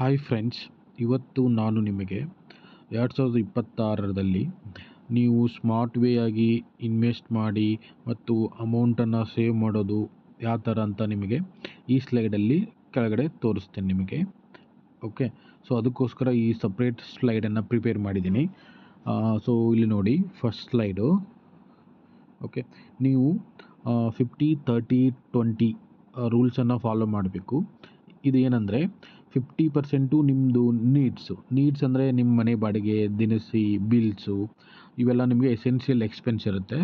Hi friends, ಇವತ್ತು ನಾನು ನಿಮಗೆ 2026ರಲ್ಲಿ ನೀವು ಸ್ಮಾರ್ಟ್ ವೇ ಆಗಿ ಇನ್ವೆಸ್ಟ್ ಮಾಡಿ ಮತ್ತು ಅಮೌಂಟನ್ನು ಸೇವ್ ಮಾಡೋದು ಯಾವ ಥರ ಅಂತ ನಿಮಗೆ ಈ ಸ್ಲೈಡಲ್ಲಿ ಕೆಳಗಡೆ ತೋರಿಸ್ತೇನೆ ನಿಮಗೆ. ಓಕೆ, ಸೊ ಅದಕ್ಕೋಸ್ಕರ ಈ ಸಪ್ರೇಟ್ ಸ್ಲೈಡನ್ನು ಪ್ರಿಪೇರ್ ಮಾಡಿದ್ದೀನಿ. ಸೊ ಇಲ್ಲಿ ನೋಡಿ, ಫಸ್ಟ್ ಸ್ಲೈಡು. ಓಕೆ, ನೀವು 50-30-20 ರೂಲ್ಸನ್ನು ಫಾಲೋ ಮಾಡಬೇಕು. ಇದು ಏನಂದರೆ 50% ನಿಮ್ಮದು ನೀಡ್ಸ್ ಅಂದರೆ ನಿಮ್ಮ ಮನೆ ಬಾಡಿಗೆ, ದಿನಸಿ, ಬಿಲ್ಸು, ಇವೆಲ್ಲ ನಿಮಗೆ ಎಸೆನ್ಷಿಯಲ್ ಎಕ್ಸ್ಪೆನ್ಸ್ ಇರುತ್ತೆ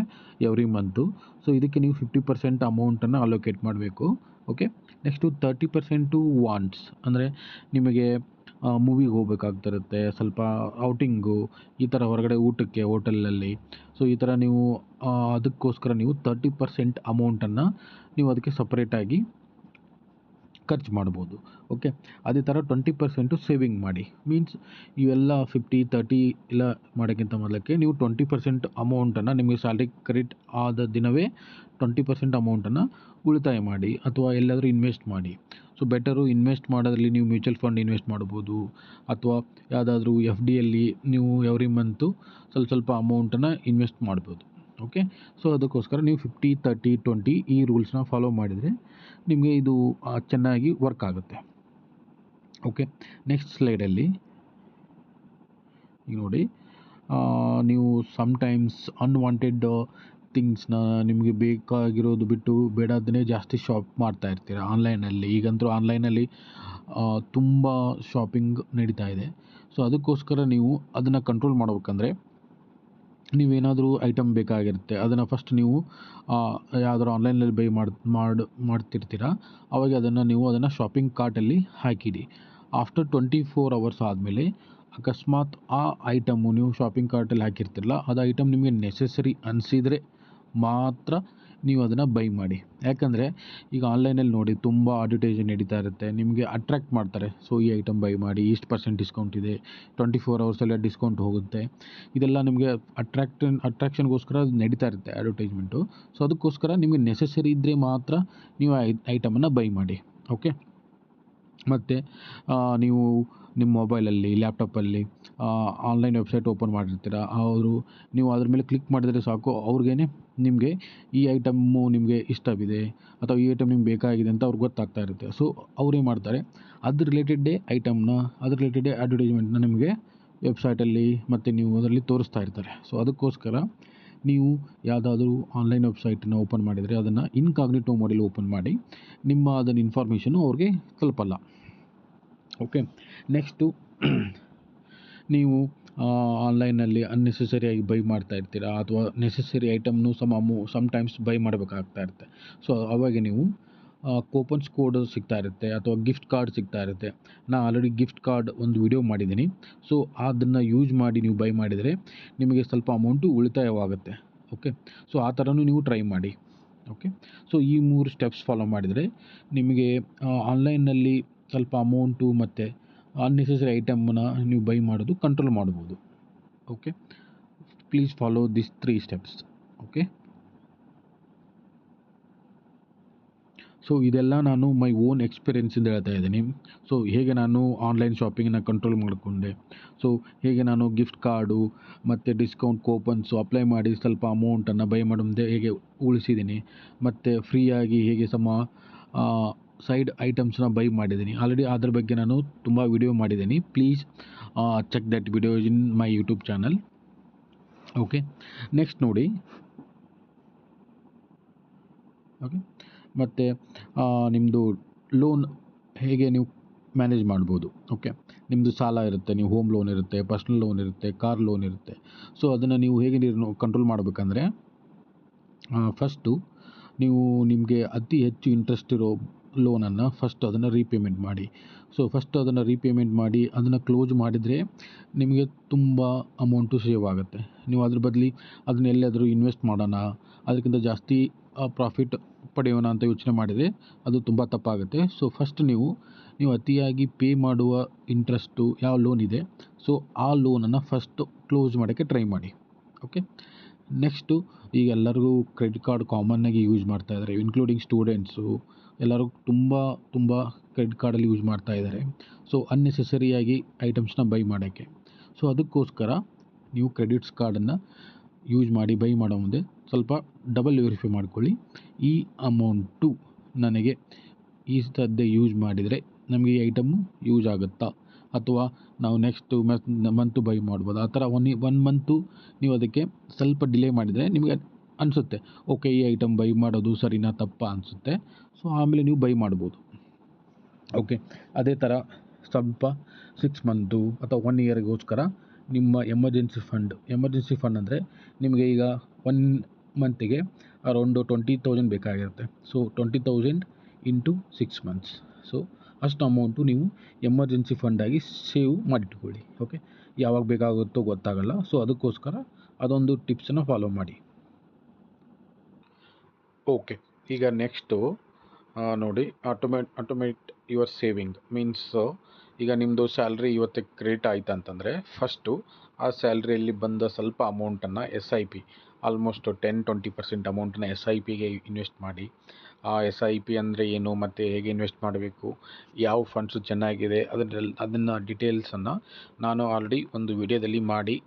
ಎವ್ರಿ ಮಂತು. ಸೊ ಇದಕ್ಕೆ ನೀವು 50% ಅಮೌಂಟನ್ನು ಅಲೋಕೇಟ್ ಮಾಡಬೇಕು. ಓಕೆ, ನೆಕ್ಸ್ಟು 30% ವಾಂಟ್ಸ್ ಅಂದರೆ ನಿಮಗೆ ಮೂವಿಗೆ ಹೋಗ್ಬೇಕಾಗ್ತಿರುತ್ತೆ, ಸ್ವಲ್ಪ ಔಟಿಂಗು, ಈ ಥರ ಹೊರಗಡೆ ಊಟಕ್ಕೆ ಹೋಟೆಲಲ್ಲಿ. ಸೊ ಈ ಥರ ನೀವು ಅದಕ್ಕೋಸ್ಕರ ನೀವು 30% ಅಮೌಂಟನ್ನು ನೀವು ಅದಕ್ಕೆ ಸಪ್ರೇಟಾಗಿ ಖರ್ಚು ಮಾಡ್ಬೋದು. ಓಕೆ, ಅದೇ ಥರ 20% ಸೇವಿಂಗ್ ಮಾಡಿ. ಮೀನ್ಸ್ ಇವೆಲ್ಲ 50-30 ಎಲ್ಲ ಮಾಡೋಕ್ಕಿಂತ ಮೊದಲಕ್ಕೆ ನೀವು 20% ಅಮೌಂಟನ್ನು ನಿಮಗೆ ಸ್ಯಾಲ್ರಿ ಕ್ರೆಡಿಟ್ ಆದ ದಿನವೇ 20% ಅಮೌಂಟನ್ನು ಉಳಿತಾಯ ಮಾಡಿ ಅಥವಾ ಎಲ್ಲಾದರೂ ಇನ್ವೆಸ್ಟ್ ಮಾಡಿ. ಸೊ ಬೆಟರು ಇನ್ವೆಸ್ಟ್ ಮಾಡೋದ್ರಲ್ಲಿ ನೀವು ಮ್ಯೂಚುವಲ್ ಫಂಡ್ ಇನ್ವೆಸ್ಟ್ ಮಾಡ್ಬೋದು ಅಥವಾ ಯಾವುದಾದ್ರೂ FDಯಲ್ಲಿ ನೀವು ಎವ್ರಿ ಮಂತು ಸ್ವಲ್ಪ ಅಮೌಂಟನ್ನು ಇನ್ವೆಸ್ಟ್ ಮಾಡ್ಬೋದು. ಓಕೆ, ಸೊ ಅದಕ್ಕೋಸ್ಕರ ನೀವು 50-30-20 ಈ ರೂಲ್ಸ್ನ ಫಾಲೋ ಮಾಡಿದರೆ ನಿಮಗೆ ಇದು ಚೆನ್ನಾಗಿ ವರ್ಕ್ ಆಗುತ್ತೆ. ಓಕೆ, ನೆಕ್ಸ್ಟ್ ಸ್ಲೈಡಲ್ಲಿ ಈಗ ನೋಡಿ, ನೀವು ಸಮ್ಟೈಮ್ಸ್ ಅನ್ವಾಂಟೆಡ್ ಥಿಂಗ್ಸ್ನ ನಿಮಗೆ ಬೇಕಾಗಿರೋದು ಬಿಟ್ಟು ಬೇಡಾದನ್ನೇ ಜಾಸ್ತಿ ಶಾಪ್ ಮಾಡ್ತಾ ಇರ್ತೀರ ಆನ್ಲೈನಲ್ಲಿ. ಈಗಂತೂ ಆನ್ಲೈನಲ್ಲಿ ತುಂಬ ಶಾಪಿಂಗ್ ನಡೀತಾ ಇದೆ. ಸೊ ಅದಕ್ಕೋಸ್ಕರ ನೀವು ಅದನ್ನು ಕಂಟ್ರೋಲ್ ಮಾಡ್ಬೇಕಂದ್ರೆ ನೀವೇನಾದರೂ ಐಟಮ್ ಬೇಕಾಗಿರುತ್ತೆ, ಅದನ್ನು ಫಸ್ಟ್ ನೀವು ಯಾವ್ದಾದ್ರು ಆನ್ಲೈನಲ್ಲಿ ಬೈ ಮಾಡ್ತಿರ್ತೀರ, ಅವಾಗ ಅದನ್ನು ಶಾಪಿಂಗ್ ಕಾರ್ಟಲ್ಲಿ ಹಾಕಿಡಿ. ಆಫ್ಟರ್ 24 hours ಆದಮೇಲೆ ಅಕಸ್ಮಾತ್ ಆ ಐಟಮು ನೀವು ಶಾಪಿಂಗ್ ಕಾರ್ಟಲ್ಲಿ ಹಾಕಿರ್ತಿರಲ್ಲ, ಅದು ಐಟಮ್ ನಿಮಗೆ ನೆಸೆಸರಿ ಅನಿಸಿದರೆ ಮಾತ್ರ ನೀವು ಅದನ್ನು ಬೈ ಮಾಡಿ. ಯಾಕಂದರೆ ಈಗ ಆನ್ಲೈನಲ್ಲಿ ನೋಡಿ ತುಂಬ ಅಡ್ವರ್ಟೈಸ್ ನಡೀತಾ ಇರುತ್ತೆ, ನಿಮಗೆ ಅಟ್ರ್ಯಾಕ್ಟ್ ಮಾಡ್ತಾರೆ. ಸೊ ಈ ಐಟಮ್ ಬೈ ಮಾಡಿ, ಇಷ್ಟು % ಡಿಸ್ಕೌಂಟ್ ಇದೆ, 24 hours ಡಿಸ್ಕೌಂಟ್ ಹೋಗುತ್ತೆ. ಇದೆಲ್ಲ ನಿಮಗೆ ಅಟ್ರಾಕ್ಷನ್ಗೋಸ್ಕರ ನಡೀತಾ ಇರುತ್ತೆ ಅಡ್ವರ್ಟೈಸ್ಮೆಂಟು. ಸೊ ಅದಕ್ಕೋಸ್ಕರ ನಿಮಗೆ ನೆಸೆಸರಿ ಇದ್ದರೆ ಮಾತ್ರ ನೀವು ಐಟಮನ್ನು ಬೈ ಮಾಡಿ. ಓಕೆ, ಮತ್ತು ನೀವು ನಿಮ್ಮ ಮೊಬೈಲಲ್ಲಿ, ಲ್ಯಾಪ್ಟಾಪಲ್ಲಿ ಆನ್ಲೈನ್ ವೆಬ್ಸೈಟ್ ಓಪನ್ ಮಾಡಿರ್ತೀರ, ನೀವು ಅದ್ರ ಮೇಲೆ ಕ್ಲಿಕ್ ಮಾಡಿದರೆ ಸಾಕು, ನಿಮಗೆ ಈ ಐಟಮ್ಮು ನಿಮಗೆ ಇಷ್ಟವಿದೆ ಅಥವಾ ಈ ಐಟಮ್ ನಿಮ್ಗೆ ಬೇಕಾಗಿದೆ ಅಂತ ಅವ್ರಿಗೆ ಗೊತ್ತಾಗ್ತಾ ಇರುತ್ತೆ. ಸೊ ಅವ್ರೇನು ಮಾಡ್ತಾರೆ, ಅದ್ರ ರಿಲೇಟೆಡ್ಡೇ ಐಟಮ್ನ, ಅದ್ರ ರಿಲೇಟೆಡ್ಡೇ ಅಡ್ವರ್ಟೈಸ್ಮೆಂಟ್ನ ನಿಮಗೆ ವೆಬ್ಸೈಟಲ್ಲಿ ಮತ್ತು ನೀವು ಅದರಲ್ಲಿ ತೋರಿಸ್ತಾ ಇರ್ತಾರೆ. ಸೊ ಅದಕ್ಕೋಸ್ಕರ ನೀವು ಯಾವುದಾದ್ರೂ ಆನ್ಲೈನ್ ವೆಬ್ಸೈಟನ್ನು ಓಪನ್ ಮಾಡಿದರೆ ಅದನ್ನು ಇನ್ಕಾಗ್ನಿಟೋ ಮೋಡಲ್ಲಿ ಓಪನ್ ಮಾಡಿ, ಅದನ್ನು ಇನ್ಫಾರ್ಮೇಷನು ಅವ್ರಿಗೆ ತಲುಪಲ್ಲ. ಓಕೆ, ನೆಕ್ಸ್ಟು ನೀವು ಆನ್ಲೈನಲ್ಲಿ ಅನ್ನೆಸೆಸರಿಯಾಗಿ ಬೈ ಮಾಡ್ತಾ ಇರ್ತೀರ ಅಥವಾ ನೆಸೆಸರಿ ಐಟಮ್ನು ಸಮ್ಟೈಮ್ಸ್ ಬೈ ಮಾಡಬೇಕಾಗ್ತಾ ಇರುತ್ತೆ. ಸೊ ಅವಾಗ ನೀವು ಕೂಪನ್ಸ್ ಕೋಡ್ ಸಿಗ್ತಾ ಇರುತ್ತೆ ಅಥವಾ ಗಿಫ್ಟ್ ಕಾರ್ಡ್ ಸಿಗ್ತಾ ಇರುತ್ತೆ. ನಾನು ಆಲ್ರೆಡಿ ಗಿಫ್ಟ್ ಕಾರ್ಡ್ ಒಂದು ವಿಡಿಯೋ ಮಾಡಿದ್ದೀನಿ. ಸೊ ಅದನ್ನು ಯೂಸ್ ಮಾಡಿ ನೀವು ಬೈ ಮಾಡಿದರೆ ನಿಮಗೆ ಸ್ವಲ್ಪ ಅಮೌಂಟು ಉಳಿತಾಯವಾಗುತ್ತೆ. ಓಕೆ, ಸೊ ಆ ಥರನೂ ನೀವು ಟ್ರೈ ಮಾಡಿ. ಓಕೆ, ಸೊ ಈ 3 ಸ್ಟೆಪ್ಸ್ ಫಾಲೋ ಮಾಡಿದರೆ ನಿಮಗೆ ಆನ್ಲೈನ್ನಲ್ಲಿ ಸ್ವಲ್ಪ ಅಮೌಂಟು ಮತ್ತು ಅನ್ನೆಸೆಸರಿ ಐಟಮನ್ನು ನೀವು ಬೈ ಮಾಡೋದು ಕಂಟ್ರೋಲ್ ಮಾಡ್ಬೋದು. Okay, please follow this 3 steps. Okay, so ಇದೆಲ್ಲ ನಾನು ಮೈ ಓನ್ ಎಕ್ಸ್ಪೀರಿಯೆನ್ಸಿಂದ ಹೇಳ್ತಾ ಇದ್ದೀನಿ. ಸೊ ಹೇಗೆ ನಾನು ಆನ್ಲೈನ್ ಶಾಪಿಂಗನ್ನು ಕಂಟ್ರೋಲ್ ಮಾಡಿಕೊಂಡೆ, ಸೊ ಹೇಗೆ ನಾನು ಗಿಫ್ಟ್ ಕಾರ್ಡು ಮತ್ತು ಡಿಸ್ಕೌಂಟ್ ಕೂಪನ್ಸು ಅಪ್ಲೈ ಮಾಡಿ ಸ್ವಲ್ಪ ಅಮೌಂಟನ್ನು ಬೈ ಮಾಡೋ ಮುಂದೆ ಹೇಗೆ ಉಳಿಸಿದ್ದೀನಿ, ಮತ್ತು ಫ್ರೀಯಾಗಿ ಹೇಗೆ ಸೈಡ್ ಐಟಮ್ಸ್ನ ಬೈ ಮಾಡಿದ್ದೀನಿ. ಆಲ್ರೆಡಿ ಅದ್ರ ಬಗ್ಗೆ ನಾನು ತುಂಬ ವಿಡಿಯೋ ಮಾಡಿದ್ದೀನಿ. Please check that video in my YouTube channel. Okay, next ನೋಡಿ. ಓಕೆ, ಮತ್ತು ನಿಮ್ಮದು ಲೋನ್ ಹೇಗೆ ನೀವು ಮ್ಯಾನೇಜ್ ಮಾಡ್ಬೋದು. ಓಕೆ, ನಿಮ್ಮದು ಸಾಲ ಇರುತ್ತೆ, ನೀವು ಹೋಮ್ ಲೋನ್ ಇರುತ್ತೆ, ಪರ್ಸ್ನಲ್ ಲೋನ್ ಇರುತ್ತೆ, ಕಾರ್ ಲೋನ್ ಇರುತ್ತೆ. ಸೊ ಅದನ್ನು ನೀವು ಹೇಗೆ ಕಂಟ್ರೋಲ್ ಮಾಡಬೇಕಂದ್ರೆ, ಫಸ್ಟು ನಿಮಗೆ ಅತಿ ಹೆಚ್ಚು ಇಂಟ್ರೆಸ್ಟ್ ಇರೋ ಲೋನನ್ನು ಫಸ್ಟ್ ಅದನ್ನು ರೀಪೇಮೆಂಟ್ ಮಾಡಿ. ಸೊ ಫಸ್ಟ್ ಅದನ್ನು ರೀಪೇಮೆಂಟ್ ಮಾಡಿ ಅದನ್ನು ಕ್ಲೋಸ್ ಮಾಡಿದರೆ ನಿಮಗೆ ತುಂಬ ಅಮೌಂಟು ಸೇವ್ ಆಗುತ್ತೆ. ನೀವು ಅದ್ರ ಬದಲು ಅದನ್ನ ಎಲ್ಲಾದರೂ ಇನ್ವೆಸ್ಟ್ ಮಾಡೋಣ, ಅದಕ್ಕಿಂತ ಜಾಸ್ತಿ ಪ್ರಾಫಿಟ್ ಪಡೆಯೋಣ ಅಂತ ಯೋಚನೆ ಮಾಡಿದರೆ ಅದು ತುಂಬ ತಪ್ಪಾಗುತ್ತೆ. ಸೊ ಫಸ್ಟ್ ನೀವು ಅತಿಯಾಗಿ ಪೇ ಮಾಡುವ ಇಂಟ್ರೆಸ್ಟು ಯಾವ ಲೋನ್ ಇದೆ, ಸೊ ಆ ಲೋನನ್ನು ಫಸ್ಟು ಕ್ಲೋಸ್ ಮಾಡೋಕ್ಕೆ ಟ್ರೈ ಮಾಡಿ. ಓಕೆ, ನೆಕ್ಸ್ಟು ಈಗ ಎಲ್ಲರಿಗೂ ಕ್ರೆಡಿಟ್ ಕಾರ್ಡ್ ಕಾಮನ್ನಾಗಿ ಯೂಸ್ ಮಾಡ್ತಾಯಿದ್ದಾರೆ, ಇನ್ಕ್ಲೂಡಿಂಗ್ ಸ್ಟೂಡೆಂಟ್ಸು. ಎಲ್ಲರೂ ತುಂಬ ಕ್ರೆಡಿಟ್ ಕಾರ್ಡಲ್ಲಿ ಯೂಸ್ ಮಾಡ್ತಾ ಇದ್ದಾರೆ. ಸೊ ಅನ್ನೆಸೆಸರಿಯಾಗಿ ಐಟಮ್ಸ್ನ ಬೈ ಮಾಡೋಕ್ಕೆ. ಸೊ ಅದಕ್ಕೋಸ್ಕರ ನೀವು ಕ್ರೆಡಿಟ್ಸ್ ಕಾರ್ಡನ್ನು ಯೂಸ್ ಮಾಡಿ ಬೈ ಮಾಡೋ ಮುಂದೆ ಸ್ವಲ್ಪ ಡಬಲ್ ವೆರಿಫೈ ಮಾಡ್ಕೊಳ್ಳಿ. ಈ ಅಮೌಂಟು ನನಗೆ ಈ ಸದ್ಯ ಯೂಸ್ ಮಾಡಿದರೆ ನಮಗೆ ಈ ಐಟಮು ಯೂಸ್ ಆಗುತ್ತಾ, ಅಥವಾ ನಾವು ನೆಕ್ಸ್ಟು ಮಂತು ಬೈ ಮಾಡ್ಬೋದು. ಆ ಥರ ಒನ್ ಮಂತು ನೀವು ಅದಕ್ಕೆ ಸ್ವಲ್ಪ ಡಿಲೇ ಮಾಡಿದರೆ ನಿಮಗೆ ಅನಿಸುತ್ತೆ ಓಕೆ ಈ ಐಟಮ್ ಬೈ ಮಾಡೋದು ಸರಿನಾ ತಪ್ಪಾ ಅನಿಸುತ್ತೆ. ಸೊ ಆಮೇಲೆ ನೀವು ಬೈ ಮಾಡ್ಬೋದು. ಓಕೆ, ಅದೇ ಥರ ಸ್ವಲ್ಪ 6 ಮಂತು ಅಥವಾ 1 ಇಯರ್ಗೋಸ್ಕರ ನಿಮ್ಮ ಎಮರ್ಜೆನ್ಸಿ ಫಂಡ್ ಅಂದರೆ ನಿಮಗೆ ಈಗ 1 ಮಂತಿಗೆ ಅರೌಂಡು 20,000 ಬೇಕಾಗಿರುತ್ತೆ. So 20,000 into 6 months. ಸೊ ಅಷ್ಟು ಅಮೌಂಟು ನೀವು ಎಮರ್ಜೆನ್ಸಿ ಫಂಡಾಗಿ ಸೇವ್ ಮಾಡಿಟ್ಕೊಳ್ಳಿ. ಓಕೆ, ಯಾವಾಗ ಬೇಕಾಗುತ್ತೋ ಗೊತ್ತಾಗಲ್ಲ. ಸೊ ಅದಕ್ಕೋಸ್ಕರ ಅದೊಂದು ಟಿಪ್ಸನ್ನು ಫಾಲೋ ಮಾಡಿ. ಓಕೆ, ಈಗ ನೆಕ್ಸ್ಟು ನೋಡಿ, ಆಟೋಮೇಟ್ ಯುವರ್ ಸೇವಿಂಗ್ ಮೀನ್ಸ್ ಈಗ ನಿಮ್ಮದು ಸ್ಯಾಲ್ರಿ ಇವತ್ತು ಕ್ರೆಡಿಟ್ ಆಯ್ತು ಅಂತಂದರೆ ಫಸ್ಟು ಆ ಸ್ಯಾಲ್ರಿಯಲ್ಲಿ ಬಂದ ಸ್ವಲ್ಪ ಅಮೌಂಟನ್ನು SIP ಆಲ್ಮೋಸ್ಟ್ 10-20% ಅಮೌಂಟನ್ನು SIPಗೆ ಇನ್ವೆಸ್ಟ್ ಮಾಡಿ. ಆ SIP ಅಂದರೆ ಏನು ಮತ್ತು ಹೇಗೆ ಇನ್ವೆಸ್ಟ್ ಮಾಡಬೇಕು, ಯಾವ ಫಂಡ್ಸು ಚೆನ್ನಾಗಿದೆ ಅದನ್ನು ಡೀಟೇಲ್ಸನ್ನು ನಾನು ಆಲ್ರೆಡಿ ಒಂದು ವಿಡಿಯೋದಲ್ಲಿ ಮಾಡಿ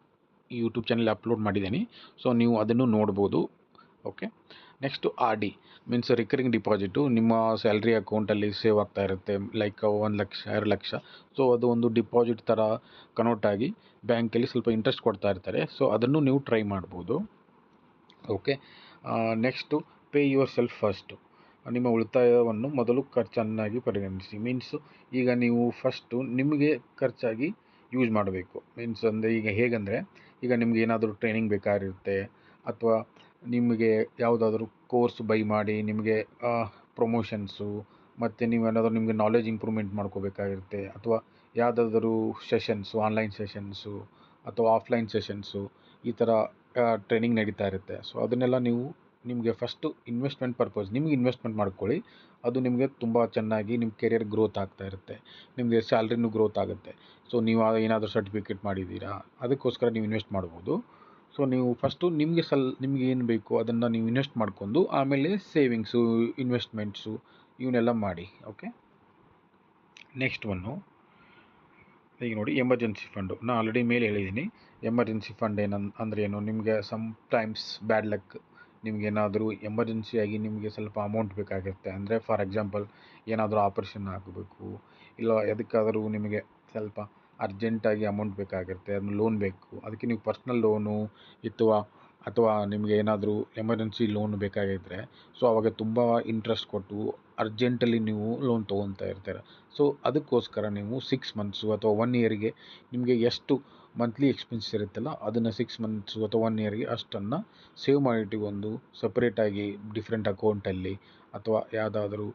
ಯೂಟ್ಯೂಬ್ ಚಾನಲ್ ಅಪ್ಲೋಡ್ ಮಾಡಿದ್ದೀನಿ. ಸೊ ನೀವು ಅದನ್ನು ನೋಡ್ಬೋದು. Okay, next RD means recurring deposit ನಿಮ್ಮ ಸ್ಯಾಲ್ರಿ ಅಕೌಂಟಲ್ಲಿ ಸೇವ್ ಆಗ್ತಾ ಇರುತ್ತೆ. ಲೈಕ್ 1 ಲಕ್ಷ 2 ಲಕ್ಷ. ಸೊ ಅದು ಒಂದು ಡಿಪಾಸಿಟ್ ಥರ ಕನ್ವರ್ಟ್ ಆಗಿ ಬ್ಯಾಂಕಲ್ಲಿ ಸ್ವಲ್ಪ ಇಂಟ್ರೆಸ್ಟ್ ಕೊಡ್ತಾ ಇರ್ತಾರೆ. ಸೊ ಅದನ್ನು ನೀವು ಟ್ರೈ ಮಾಡ್ಬೋದು. Okay, next pay your self first. ನಿಮ್ಮ ಉಳಿತಾಯವನ್ನು ಮೊದಲು ಖರ್ಚನ್ನಾಗಿ ಪರಿಗಣಿಸಿ. ಮೀನ್ಸ್ ಈಗ ನೀವು ಫಸ್ಟು ನಿಮಗೆ ಖರ್ಚಾಗಿ ಯೂಸ್ ಮಾಡಬೇಕು. ಮೀನ್ಸ್ ಅಂದರೆ ಈಗ ಹೇಗೆಂದರೆ ಈಗ ನಿಮ್ಗೆ ಏನಾದರೂ ಟ್ರೈನಿಂಗ್ ಬೇಕಾಗಿರುತ್ತೆ, ಅಥವಾ ನಿಮಗೆ ಯಾವುದಾದ್ರೂ ಕೋರ್ಸ್ ಬೈ ಮಾಡಿ ನಿಮಗೆ ಪ್ರಮೋಷನ್ಸು, ಮತ್ತು ನೀವೇನಾದರೂ ನಿಮಗೆ ನಾಲೆಜ್ ಇಂಪ್ರೂವ್ಮೆಂಟ್ ಮಾಡ್ಕೋಬೇಕಾಗಿರುತ್ತೆ, ಅಥವಾ ಯಾವುದಾದ್ರೂ ಸೆಷನ್ಸು, ಆನ್ಲೈನ್ ಸೆಷನ್ಸು ಅಥವಾ ಆಫ್ಲೈನ್ ಸೆಷನ್ಸು, ಈ ಥರ ಟ್ರೈನಿಂಗ್ ನಡೀತಾ ಇರುತ್ತೆ. ಸೊ ಅದನ್ನೆಲ್ಲ ನೀವು ನಿಮಗೆ ಫಸ್ಟು ಇನ್ವೆಸ್ಟ್ಮೆಂಟ್ ಪರ್ಪಸ್ ನಿಮಗೆ ಇನ್ವೆಸ್ಟ್ಮೆಂಟ್ ಮಾಡ್ಕೊಳ್ಳಿ. ಅದು ನಿಮಗೆ ತುಂಬ ಚೆನ್ನಾಗಿ ನಿಮ್ಮ ಕೆರಿಯರ್ ಗ್ರೋತ್ ಆಗ್ತಾ ಇರುತ್ತೆ, ನಿಮಗೆ ಸ್ಯಾಲ್ರಿನೂ ಗ್ರೋತ್ ಆಗುತ್ತೆ. ಸೊ ನೀವು ಏನಾದರೂ ಸರ್ಟಿಫಿಕೇಟ್ ಮಾಡಿದ್ದೀರಾ ಅದಕ್ಕೋಸ್ಕರ ನೀವು ಇನ್ವೆಸ್ಟ್ ಮಾಡ್ಬೋದು. ಸೊ ನೀವು ಫಸ್ಟು ನಿಮಗೆ ಏನು ಬೇಕು ಅದನ್ನು ನೀವು ಇನ್ವೆಸ್ಟ್ ಮಾಡ್ಕೊಂಡು ಆಮೇಲೆ ಸೇವಿಂಗ್ಸು, ಇನ್ವೆಸ್ಟ್ಮೆಂಟ್ಸು ಇವನ್ನೆಲ್ಲ ಮಾಡಿ. ಓಕೆ, ನೆಕ್ಸ್ಟ್ ಈಗ ನೋಡಿ ಎಮರ್ಜೆನ್ಸಿ ಫಂಡು. ನಾನು ಆಲ್ರೆಡಿ ಮೇಲೆ ಹೇಳಿದ್ದೀನಿ. ಎಮರ್ಜೆನ್ಸಿ ಫಂಡ್ ಅಂದರೆ ಏನು, ನಿಮಗೆ ಸಮ್ಟೈಮ್ಸ್ ಬ್ಯಾಡ್ ಲಕ್, ನಿಮಗೇನಾದರೂ ಎಮರ್ಜೆನ್ಸಿಯಾಗಿ ನಿಮಗೆ ಸ್ವಲ್ಪ ಅಮೌಂಟ್ ಬೇಕಾಗಿರುತ್ತೆ. ಅಂದರೆ ಫಾರ್ ಎಕ್ಸಾಂಪಲ್ ಏನಾದರೂ ಆಪ್ರೇಷನ್ ಆಗಬೇಕು, ಇಲ್ಲ ಎದಕ್ಕಾದರೂ ನಿಮಗೆ ಸ್ವಲ್ಪ ಅರ್ಜೆಂಟಾಗಿ ಅಮೌಂಟ್ ಬೇಕಾಗಿರುತ್ತೆ, ಅದನ್ನು ಲೋನ್ ಬೇಕು, ಅದಕ್ಕೆ ನೀವು ಪರ್ಸ್ನಲ್ ಲೋನು ಅಥವಾ ನಿಮಗೆ ಏನಾದರೂ ಎಮರ್ಜೆನ್ಸಿ ಲೋನ್ ಬೇಕಾಗಿದ್ದರೆ ಸೊ ಆವಾಗ ತುಂಬ ಇಂಟ್ರೆಸ್ಟ್ ಕೊಟ್ಟು ಅರ್ಜೆಂಟಲ್ಲಿ ನೀವು ಲೋನ್ ತೊಗೊತಾ ಇರ್ತೀರ. ಸೊ ಅದಕ್ಕೋಸ್ಕರ ನೀವು 6 ಮಂತ್ಸು ಅಥವಾ 1 ಇಯರ್ಗೆ ನಿಮಗೆ ಎಷ್ಟು ಮಂತ್ಲಿ ಎಕ್ಸ್ಪೆನ್ಸ್ ಇರುತ್ತಲ್ಲ ಅದನ್ನು 6 ಮಂತ್ಸು ಅಥವಾ 1 ಇಯರ್ಗೆ ಅಷ್ಟನ್ನು ಸೇವ್ ಮಾಡಿಟ್ಟು ಒಂದು ಸಪ್ರೇಟಾಗಿ ಡಿಫ್ರೆಂಟ್ ಅಕೌಂಟಲ್ಲಿ ಅಥವಾ ಯಾವುದಾದ್ರೂ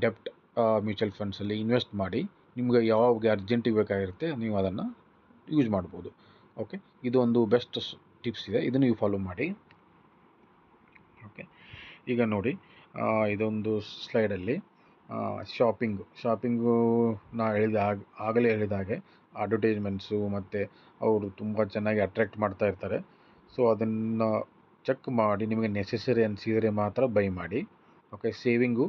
ಡೆಪ್ಟ್ ಮ್ಯೂಚುವಲ್ ಫಂಡ್ಸಲ್ಲಿ ಇನ್ವೆಸ್ಟ್ ಮಾಡಿ ನಿಮಗೆ ಯಾವಾಗ ಅರ್ಜೆಂಟಿಗೆ ಬೇಕಾಗಿರುತ್ತೆ ನೀವು ಅದನ್ನು ಯೂಸ್ ಮಾಡ್ಬೋದು. ಓಕೆ, ಇದು ಒಂದು ಬೆಸ್ಟ್ ಟಿಪ್ಸ್ ಇದೆ, ಇದನ್ನು ನೀವು ಫಾಲೋ ಮಾಡಿ. ಓಕೆ, ಈಗ ನೋಡಿ ಇದೊಂದು ಸ್ಲೈಡಲ್ಲಿ ಶಾಪಿಂಗು ನಾ ಆಗಲೇ ಹೇಳಿದ ಹಾಗೆ ಅಡ್ವರ್ಟೈಸ್ಮೆಂಟ್ಸು ಮತ್ತು ಅವರು ತುಂಬ ಚೆನ್ನಾಗಿ ಅಟ್ರ್ಯಾಕ್ಟ್ ಮಾಡ್ತಾ ಇರ್ತಾರೆ. ಸೊ ಅದನ್ನು ಚೆಕ್ ಮಾಡಿ ನಿಮಗೆ ನೆಸೆಸರಿ ಅನಿಸಿದರೆ ಮಾತ್ರ ಬೈ ಮಾಡಿ. ಓಕೆ, ಸೇವಿಂಗು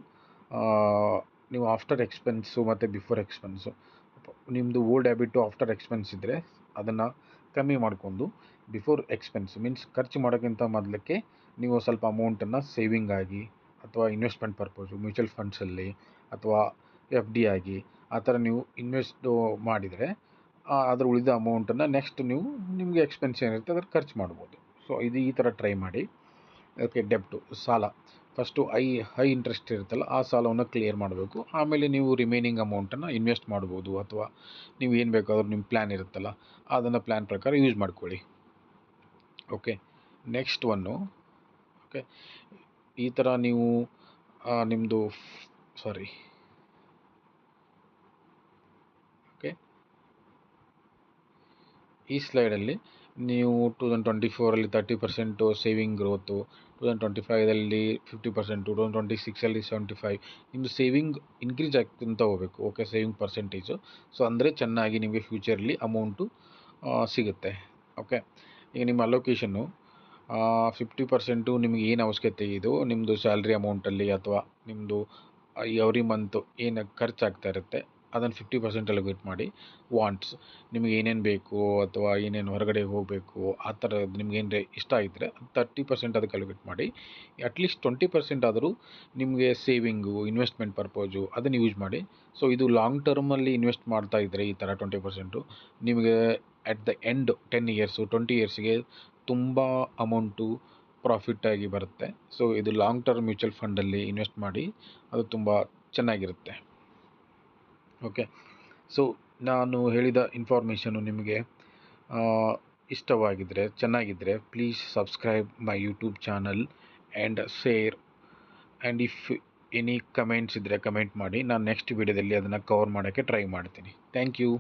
ನೀವು ಆಫ್ಟರ್ ಎಕ್ಸ್ಪೆನ್ಸು ಮತ್ತು ಬಿಫೋರ್ ಎಕ್ಸ್ಪೆನ್ಸು, ನಿಮ್ಮದು ಓಲ್ಡ್ ಹ್ಯಾಬಿಟ್ಟು ಆಫ್ಟರ್ ಎಕ್ಸ್ಪೆನ್ಸ್ ಇದ್ದರೆ ಅದನ್ನು ಕಮ್ಮಿ ಮಾಡಿಕೊಂಡು ಬಿಫೋರ್ ಎಕ್ಸ್ಪೆನ್ಸ್ ಮೀನ್ಸ್ ಖರ್ಚು ಮಾಡೋಕ್ಕಿಂತ ಮೊದಲಕ್ಕೆ ನೀವು ಸ್ವಲ್ಪ ಅಮೌಂಟನ್ನು ಸೇವಿಂಗ್ ಆಗಿ ಅಥವಾ ಇನ್ವೆಸ್ಟ್ಮೆಂಟ್ ಪರ್ಪಸು ಮ್ಯೂಚುವಲ್ ಫಂಡ್ಸಲ್ಲಿ ಅಥವಾ FD ಆಗಿ ಆ ಥರ ನೀವು ಇನ್ವೆಸ್ಟ್ ಮಾಡಿದರೆ ಅದರ ಉಳಿದ ಅಮೌಂಟನ್ನು ನೆಕ್ಸ್ಟ್ ನಿಮಗೆ ಎಕ್ಸ್ಪೆನ್ಸ್ ಏನಿರುತ್ತೆ ಅದನ್ನು ಖರ್ಚು ಮಾಡ್ಬೋದು. ಸೊ ಈ ಥರ ಟ್ರೈ ಮಾಡಿ. ಓಕೆ, ಡೆಪ್ಟು ಸಾಲ ಫಸ್ಟು ಹೈ ಇಂಟ್ರೆಸ್ಟ್ ಇರುತ್ತಲ್ಲ ಆ ಸಾಲವನ್ನು ಕ್ಲಿಯರ್ ಮಾಡಬೇಕು. ಆಮೇಲೆ ನೀವು ರಿಮೈನಿಂಗ್ ಅಮೌಂಟನ್ನು ಇನ್ವೆಸ್ಟ್ ಮಾಡ್ಬೋದು, ಅಥವಾ ನೀವು ಏನು ಬೇಕಾದರೂ ನಿಮ್ಮ ಪ್ಲ್ಯಾನ್ ಇರುತ್ತಲ್ಲ ಅದನ್ನು ಪ್ಲ್ಯಾನ್ ಪ್ರಕಾರ ಯೂಸ್ ಮಾಡ್ಕೊಳ್ಳಿ. ಓಕೆ, ನೆಕ್ಸ್ಟ್ ಓಕೆ, ಈ ಥರ ನೀವು ನಿಮ್ಮದು ಓಕೆ, ಈ ಸ್ಲೈಡಲ್ಲಿ ನೀವು 2024 30% ಸೇವಿಂಗ್ ಗ್ರೋತು, 2025 50%, 2026 75 ನಿಮ್ಮದು ಸೇವಿಂಗ್ ಇನ್ಕ್ರೀಸ್ ಆಗ್ತಾ ಹೋಗಬೇಕು. Okay, saving percentage. ಸೊ ಅಂದರೆ ಚೆನ್ನಾಗಿ ನಿಮಗೆ ಫ್ಯೂಚರಲ್ಲಿ ಅಮೌಂಟು ಸಿಗುತ್ತೆ. ಓಕೆ, ಈಗ ನಿಮ್ಮ ಅಲೋಕೇಶನ್ನು 50% ನಿಮಗೆ ಏನು ಅವಶ್ಯಕತೆ ಇದು ನಿಮ್ಮದು ಸ್ಯಾಲ್ರಿ ಅಮೌಂಟಲ್ಲಿ ಅಥವಾ ನಿಮ್ಮದು ಎವ್ರಿ ಮಂತು ಏನು ಖರ್ಚಾಗ್ತಾ ಇರುತ್ತೆ ಅದನ್ನು 50% ಅಲೋಕೇಟ್ ಮಾಡಿ. ವಾಂಟ್ಸ್, ನಿಮಗೆ ಏನೇನು ಬೇಕು ಅಥವಾ ಏನೇನು ಹೊರಗಡೆ ಹೋಗಬೇಕು ಆ ಥರದ್ದು ನಿಮ್ಗೆ ಏನಾರ ಇಷ್ಟ ಇದ್ದರೆ 30% ಅದಕ್ಕೆ ಅಲೋಕೇಟ್ ಮಾಡಿ. ಅಟ್ಲೀಸ್ಟ್ 20% ಆದರೂ ನಿಮಗೆ ಸೇವಿಂಗು, ಇನ್ವೆಸ್ಟ್ಮೆಂಟ್ ಪರ್ಪೋಸು ಅದನ್ನು ಯೂಸ್ ಮಾಡಿ. ಸೊ ಇದು ಲಾಂಗ್ ಟರ್ಮಲ್ಲಿ ಇನ್ವೆಸ್ಟ್ ಮಾಡ್ತಾ ಇದ್ದರೆ ಈ ಥರ 20% ನಿಮಗೆ ಅಟ್ ದ ಎಂಡ್ 10 ಇಯರ್ಸು 20 ಇಯರ್ಸ್ಗೆ ತುಂಬ ಅಮೌಂಟು ಪ್ರಾಫಿಟ್ಟಾಗಿ ಬರುತ್ತೆ. ಸೊ ಇದು ಲಾಂಗ್ ಟರ್ಮ್ ಮ್ಯೂಚುವಲ್ ಫಂಡಲ್ಲಿ ಇನ್ವೆಸ್ಟ್ ಮಾಡಿ, ಅದು ತುಂಬ ಚೆನ್ನಾಗಿರುತ್ತೆ. ಓಕೆ, ಸೊ ನಾನು ಹೇಳಿದ ಇನ್ಫಾರ್ಮೇಷನು ನಿಮಗೆ ಇಷ್ಟವಾಗಿದ್ದರೆ, ಚೆನ್ನಾಗಿದ್ದರೆ please subscribe my YouTube channel and share. And if any comments ಇದ್ದರೆ ಕಮೆಂಟ್ ಮಾಡಿ, ನಾನು ನೆಕ್ಸ್ಟ್ ವೀಡಿಯೋದಲ್ಲಿ ಅದನ್ನು ಕವರ್ ಮಾಡೋಕ್ಕೆ ಟ್ರೈ ಮಾಡ್ತೀನಿ. Thank you.